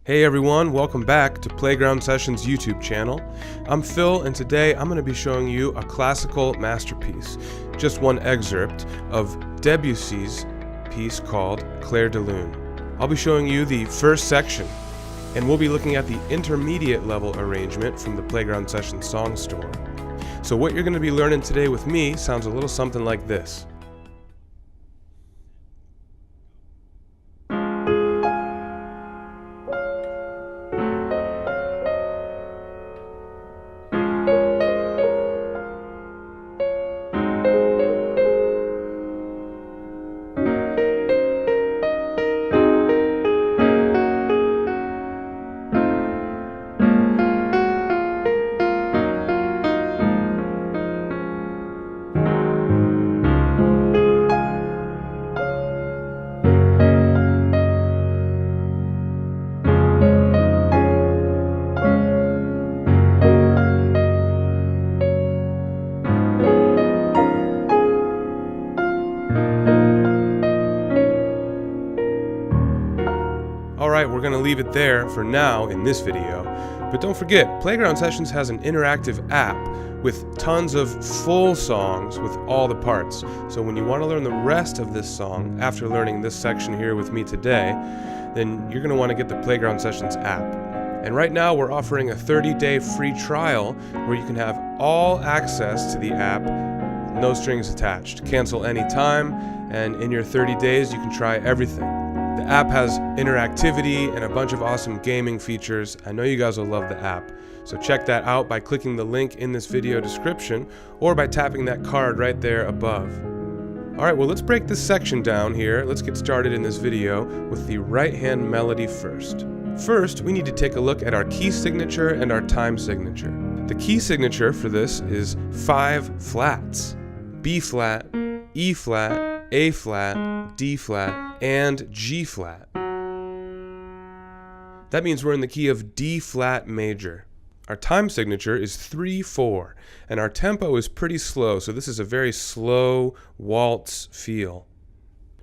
Hey everyone, welcome back to Playground Sessions YouTube channel. I'm Phil, and today I'm going to be showing you a classical masterpiece, just one excerpt of Debussy's piece called Clair De Lune. I'll be showing you the first section, and we'll be looking at the intermediate level arrangement from the Playground Sessions song store. So what you're going to be learning today with me sounds a little something like this. Alright, we're going to leave it there for now in this video, but don't forget, Playground Sessions has an interactive app with tons of full songs with all the parts. So when you want to learn the rest of this song after learning this section here with me today, then you're going to want to get the Playground Sessions app. And right now we're offering a 30-day free trial where you can have all access to the app, no strings attached. Cancel anytime, and in your 30 days you can try everything. The app has interactivity and a bunch of awesome gaming features. I know you guys will love the app. So check that out by clicking the link in this video description or by tapping that card right there above. Alright, well let's break this section down here. Let's get started in this video with the right hand melody first. First, we need to take a look at our key signature and our time signature. The key signature for this is 5 flats. B flat, E flat, A flat, D flat, and G flat. That means we're in the key of D flat major. Our time signature is 3/4, and our tempo is pretty slow, so this is a very slow waltz feel.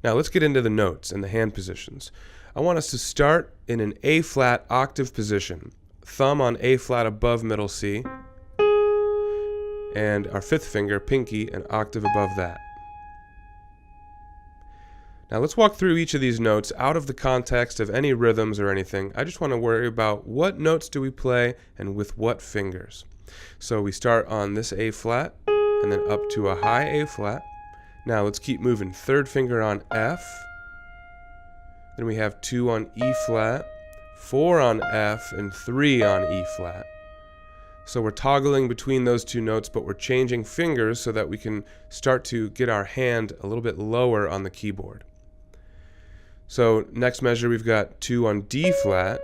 Now let's get into the notes and the hand positions. I want us to start in an A flat octave position, thumb on A flat above middle C, and our 5th finger, pinky, an octave above that. Now let's walk through each of these notes out of the context of any rhythms or anything. I just want to worry about what notes do we play and with what fingers. So we start on this A flat and then up to a high A flat. Now let's keep moving. 3rd finger on F. Then we have 2 on E flat, 4 on F, and 3 on E flat. So we're toggling between those two notes, but we're changing fingers so that we can start to get our hand a little bit lower on the keyboard. So next measure, we've got 2 on D flat,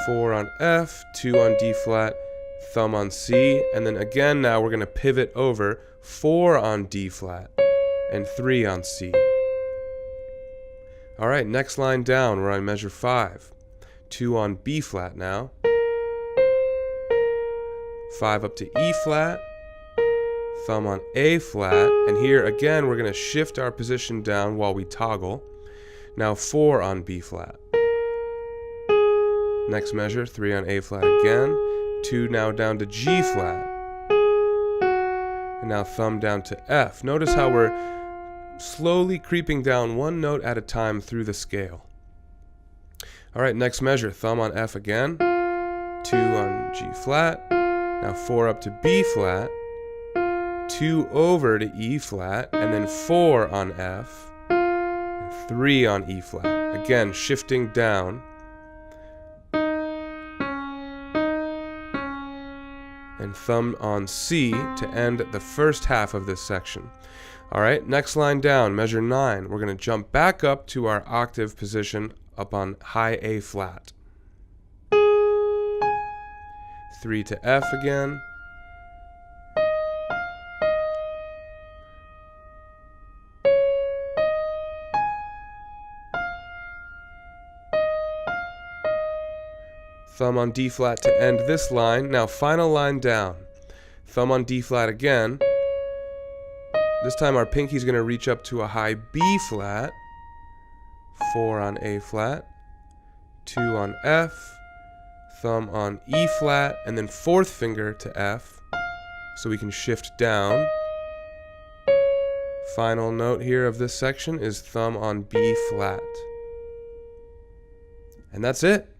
4 on F, 2 on D flat, thumb on C, and then again now we're going to pivot over 4 on D flat and 3 on C. Alright, next line down, we're on measure 5. 2 on B flat now, 5 up to E flat, thumb on A flat, and here again we're going to shift our position down while we toggle. Now 4 on B flat. Next measure, 3 on A flat again, 2 now down to G flat, and now thumb down to F. Notice how we're slowly creeping down one note at a time through the scale. Alright, next measure, thumb on F again, 2 on G flat, now 4 up to B flat, 2 over to E flat, and then 4 on F, and 3 on E flat. Again, shifting down. And thumb on C to end the first half of this section. Alright, next line down, measure 9. We're going to jump back up to our octave position up on high A flat. 3 to F again. Thumb on D flat to end this line. Now final line down. Thumb on D flat again. This time our pinky's going to reach up to a high B flat. 4 on A flat. 2 on F, thumb on E flat, and then fourth finger to F, so we can shift down. Final note here of this section is thumb on B flat. And that's it.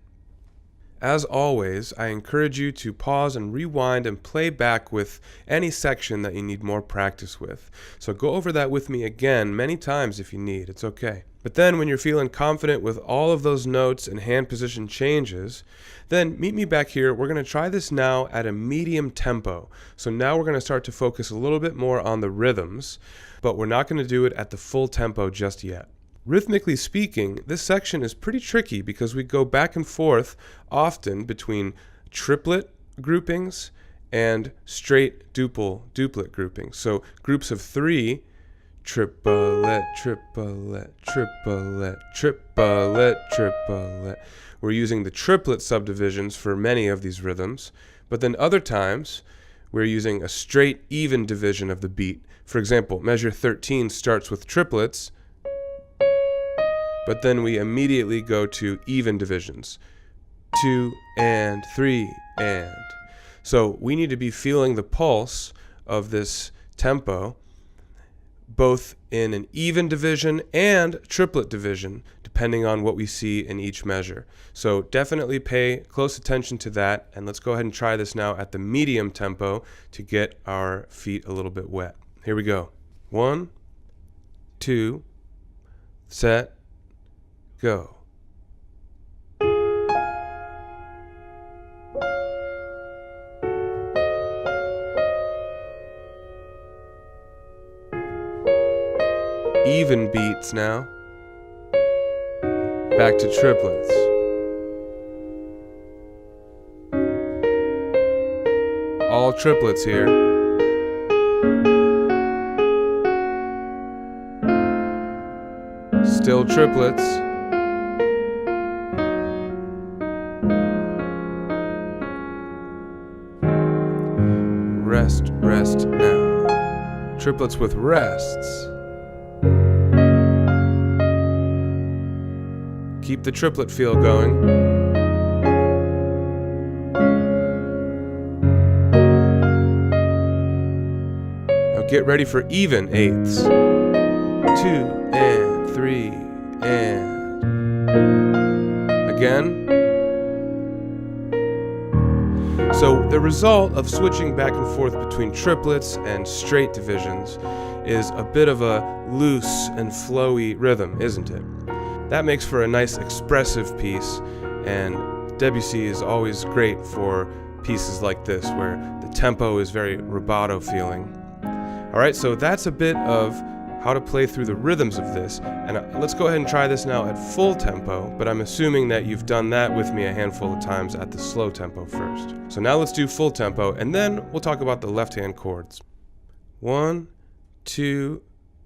As always, I encourage you to pause and rewind and play back with any section that you need more practice with. So go over that with me again many times if you need, it's okay. But then when you're feeling confident with all of those notes and hand position changes, then meet me back here. We're going to try this now at a medium tempo. So now we're going to start to focus a little bit more on the rhythms, but we're not going to do it at the full tempo just yet. Rhythmically speaking, this section is pretty tricky because we go back and forth often between triplet groupings and straight duplet groupings. So groups of 3, triplet, triplet, triplet, triplet, triplet. We're using the triplet subdivisions for many of these rhythms, but then other times we're using a straight even division of the beat. For example, measure 13 starts with triplets, but then we immediately go to even divisions. 2 and 3 and. So we need to be feeling the pulse of this tempo, both in an even division and triplet division, depending on what we see in each measure. So definitely pay close attention to that, and let's go ahead and try this now at the medium tempo to get our feet a little bit wet. Here we go. 1, 2, set, go. Even beats now. Back to triplets. All triplets here. Still triplets. Rest, rest now. Triplets with rests. Keep the triplet feel going. Now get ready for even eighths. 2 and 3 and. Again. So the result of switching back and forth between triplets and straight divisions is a bit of a loose and flowy rhythm, isn't it? That makes for a nice expressive piece, and Debussy is always great for pieces like this where the tempo is very rubato feeling. Alright, so that's a bit of how to play through the rhythms of this, and let's go ahead and try this now at full tempo, but I'm assuming that you've done that with me a handful of times at the slow tempo first. So now let's do full tempo, and then we'll talk about the left hand chords. 1, 2,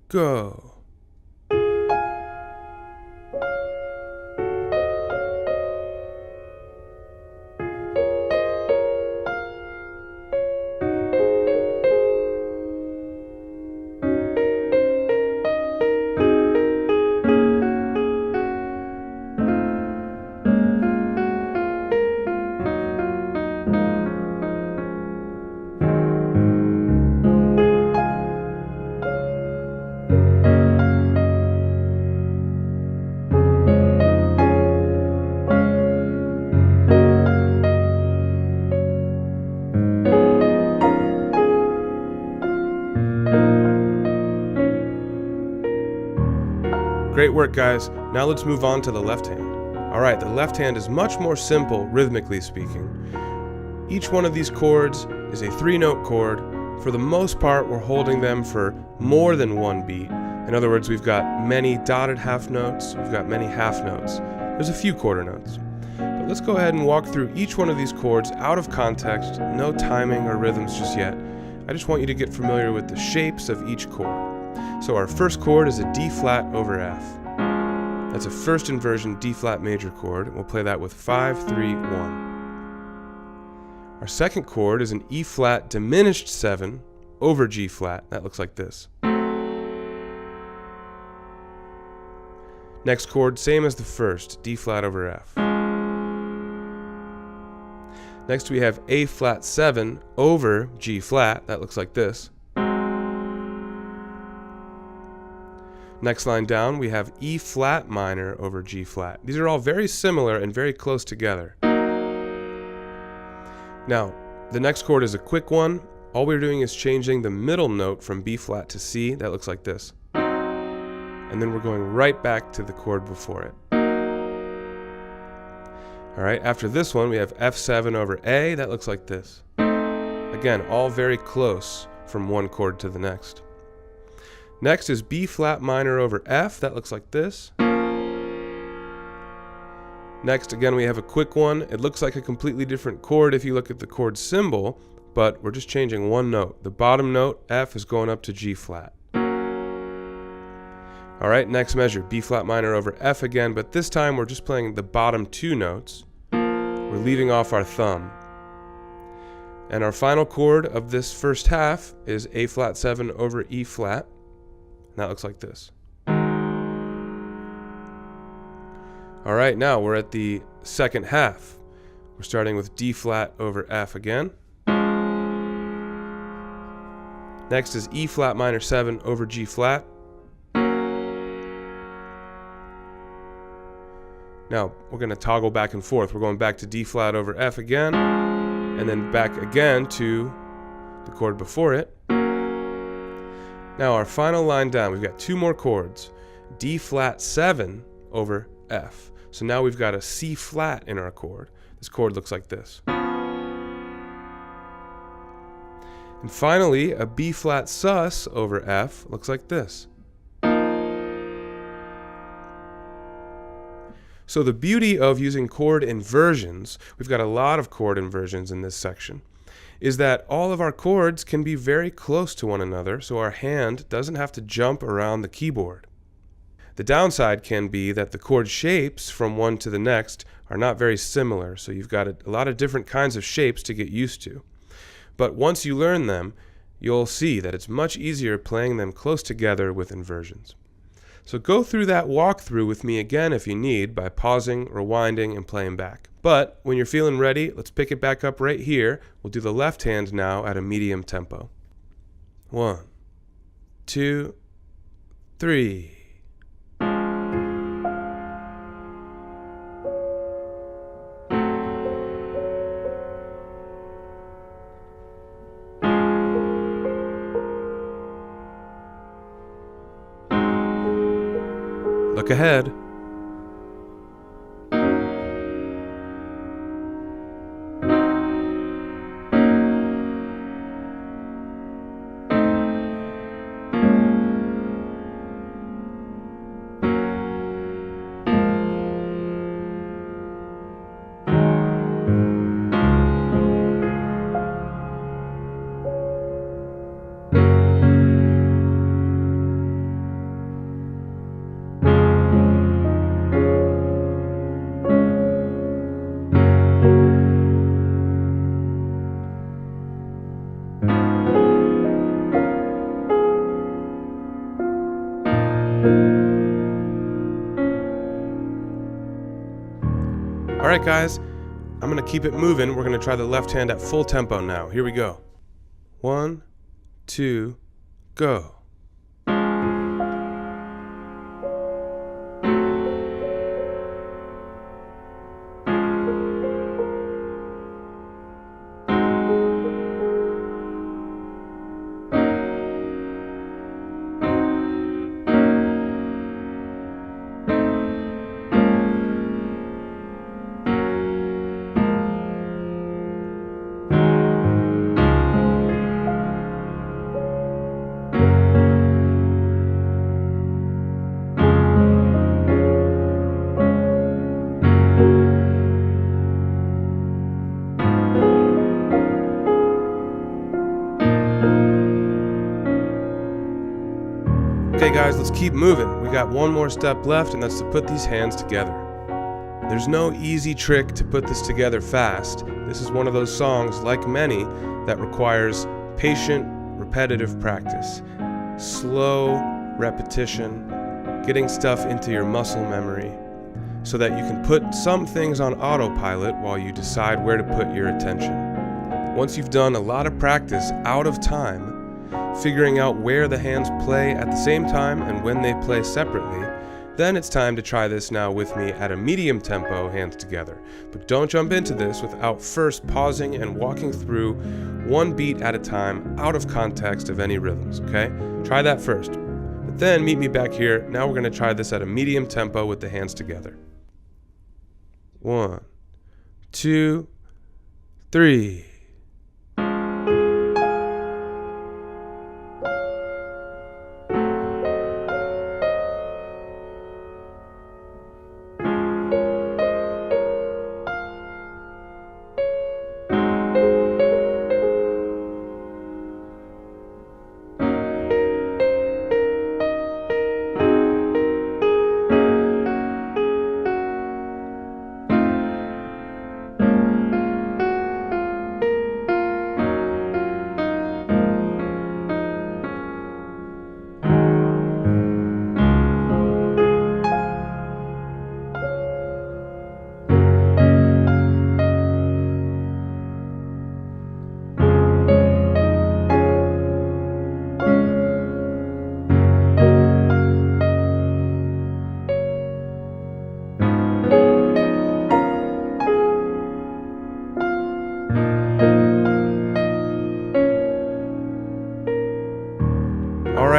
go. Great work, guys. Now let's move on to the left hand. Alright, the left hand is much more simple, rhythmically speaking. Each one of these chords is a 3-note chord. For the most part, we're holding them for more than one beat. In other words, we've got many dotted half notes, we've got many half notes. There's a few quarter notes. But let's go ahead and walk through each one of these chords out of context, no timing or rhythms just yet. I just want you to get familiar with the shapes of each chord. So our first chord is a D flat over F. That's a first inversion D flat major chord. We'll play that with 5, 3, 1. Our second chord is an E flat diminished 7 over G flat. That looks like this. Next chord, same as the first, D flat over F. Next we have A flat 7 over G flat. That looks like this. Next line down we have E flat minor over G flat. These are all very similar and very close together. Now, the next chord is a quick one. All we're doing is changing the middle note from B flat to C. That looks like this. And then we're going right back to the chord before it. Alright, after this one we have F7 over A. That looks like this. Again, all very close from one chord to the next. Next is B flat minor over F. That looks like this. Next, again, we have a quick one. It looks like a completely different chord if you look at the chord symbol, but we're just changing one note. The bottom note, F, is going up to G flat. Alright, next measure, B flat minor over F again, but this time we're just playing the bottom two notes. We're leaving off our thumb. And our final chord of this first half is A flat 7 over E flat. And that looks like this. Alright, now we're at the second half. We're starting with D flat over F again. Next is E flat minor 7 over G flat. Now we're going to toggle back and forth. We're going back to D flat over F again, and then back again to the chord before it. Now our final line down, we've got two more chords. D flat 7 over F. So now we've got a C flat in our chord. This chord looks like this. And finally, a B flat sus over F looks like this. So the beauty of using chord inversions, we've got a lot of chord inversions in this section, is that all of our chords can be very close to one another, so our hand doesn't have to jump around the keyboard. The downside can be that the chord shapes from one to the next are not very similar, so you've got a lot of different kinds of shapes to get used to. But once you learn them, you'll see that it's much easier playing them close together with inversions. So go through that walkthrough with me again if you need by pausing, rewinding, and playing back. But when you're feeling ready, let's pick it back up right here. We'll do the left hand now at a medium tempo. 1, 2, 3. Look ahead. Alright guys, I'm going to keep it moving. We're going to try the left hand at full tempo now. Here we go. 1, 2, go. Okay guys, let's keep moving. We got one more step left, and that's to put these hands together. There's no easy trick to put this together fast. This is one of those songs, like many, that requires patient, repetitive practice. Slow repetition, getting stuff into your muscle memory. so that you can put some things on autopilot while you decide where to put your attention. Once you've done a lot of practice out of time, figuring out where the hands play at the same time and when they play separately, then it's time to try this now with me at a medium tempo, hands together. But don't jump into this without first pausing and walking through one beat at a time out of context of any rhythms, okay? Try that first. But then meet me back here. Now we're going to try this at a medium tempo with the hands together. 1, 2, 3.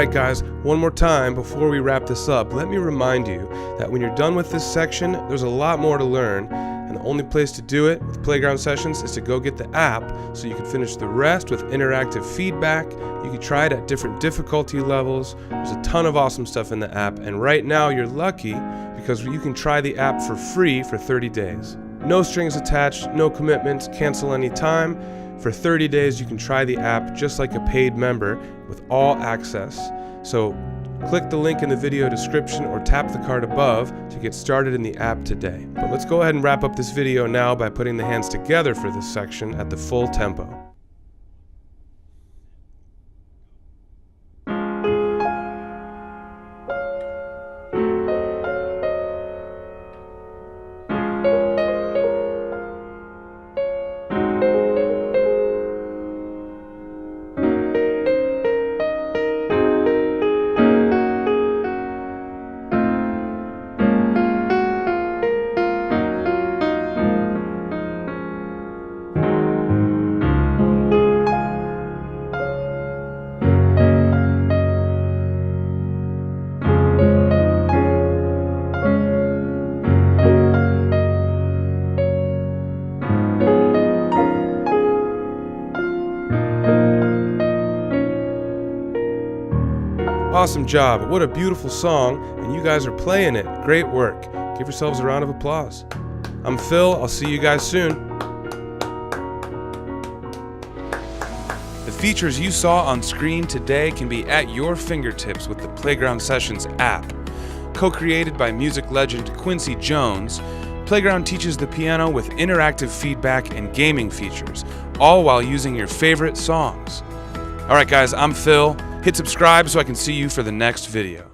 Alright guys, one more time before we wrap this up, let me remind you that when you're done with this section, there's a lot more to learn, and the only place to do it with Playground Sessions is to go get the app so you can finish the rest with interactive feedback. You can try it at different difficulty levels. There's a ton of awesome stuff in the app, and right now you're lucky because you can try the app for free for 30 days. No strings attached, no commitments, cancel anytime. For 30 days, you can try the app just like a paid member with all access. So click the link in the video description or tap the card above to get started in the app today. But let's go ahead and wrap up this video now by putting the hands together for this section at the full tempo. Awesome job. What a beautiful song, and you guys are playing it. Great work. Give yourselves a round of applause. I'm Phil. I'll see you guys soon. The features you saw on screen today can be at your fingertips with the Playground Sessions app. Co-created by music legend Quincy Jones, Playground teaches the piano with interactive feedback and gaming features, all while using your favorite songs. Alright guys, I'm Phil. Hit subscribe so I can see you for the next video.